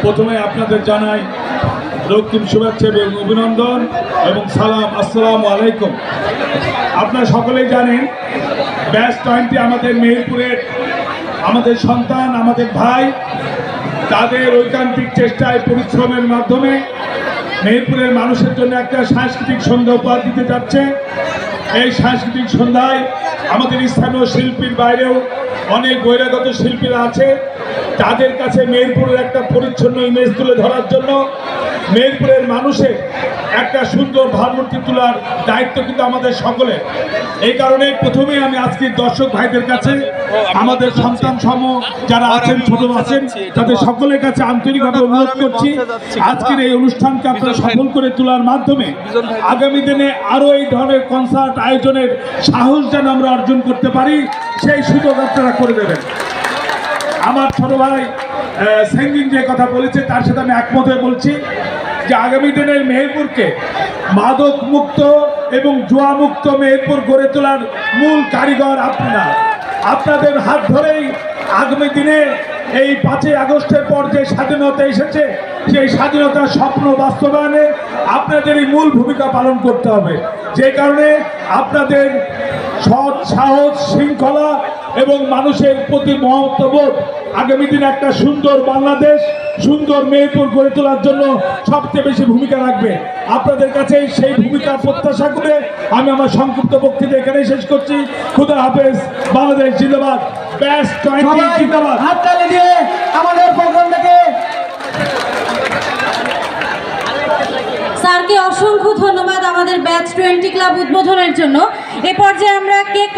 প্রথমে আপনাদের জানাই রক্তিম শুভেচ্ছা এবং অভিনন্দন এবং সালাম, আসসালামু আলাইকুম। আপনারা সকলেই জানেন ব্যাচ 20 আমাদের মেহেরপুরের আমাদের সন্তান, আমাদের ভাই, তাদের ঐকান্তিক চেষ্টায় পরিশ্রমের মাধ্যমে মেহেরপুরের মানুষের জন্য একটা সাংস্কৃতিক সন্ধ্যা উপহার দিতে যাচ্ছে। এই সাংস্কৃতিক সন্ধ্যায় আমাদের স্থানীয় শিল্পীর বাইরেও অনেক বহিরাগত শিল্পীরা আছে। তাদের কাছে মেহেরপুরের একটা পরিচ্ছন্ন ইমেজ তুলে ধরার জন্য মেহেরপুরের মানুষের একটা সুন্দর ভাবমূর্তি তোলার দায়িত্ব কিন্তু আমাদের সকলের। এই কারণে প্রথমেই আমি আজকের দর্শক ভাইদের কাছে, আমাদের সন্তান সম যারা আছেন, ছোট আছেন, তাদের সকলের কাছে আন্তরিকভাবে অনুরোধ করছি আজকের এই অনুষ্ঠানকে আপনারা সফল করে তোলার মাধ্যমে আগামী দিনে আরও এই ধরনের কনসার্ট আয়োজনের সাহস যেন আমরা অর্জন করতে পারি, সেই সুযোগ আপনারা করে দেবেন। আমার ছোট ভাই সেঙ্গিং যে কথা বলেছে তার সাথে আমি একমত হয়ে বলছি যে আগামী দিনের মেহেরপুরকে মাদক মুক্ত এবং জুয়া মুক্ত মেহেরপুর গড়ে তোলার মূল কারিগর আপনারা। আপনাদের হাত ধরেই আগামী দিনে এই 5ই আগস্টের পর যে স্বাধীনতা এসেছে, সেই স্বাধীনতার স্বপ্ন বাস্তবায়নে আপনাদেরই মূল ভূমিকা পালন করতে হবে। যে কারণে আপনাদের সৎ, সাহস, শৃঙ্খলা এবং মানুষের প্রতি মহত্ববোধ আগামী দিনে একটা সুন্দর বাংলাদেশ, সুন্দর মেহেরপুর গড়ে তোলার জন্য সবচেয়ে বেশি ভূমিকা রাখবে। আপনাদের কাছে সেই ভূমিকা প্রত্যাশা করে আমি আমার সংক্ষিপ্ত বক্তৃতা এখানেই শেষ করছি। খুদা হাফেজ। বাংলাদেশ জিন্দাবাদ। ব্যাচ 20 জিন্দাবাদ। হাততালি দিয়ে আমাদের প্রোগ্রাম থেকে স্যারকে অসংখ্য ধন্যবাদ আমাদের ব্যাচ 20 ক্লাব উদ্বোধনের জন্য। এ পর্যায়ে আমরা কেক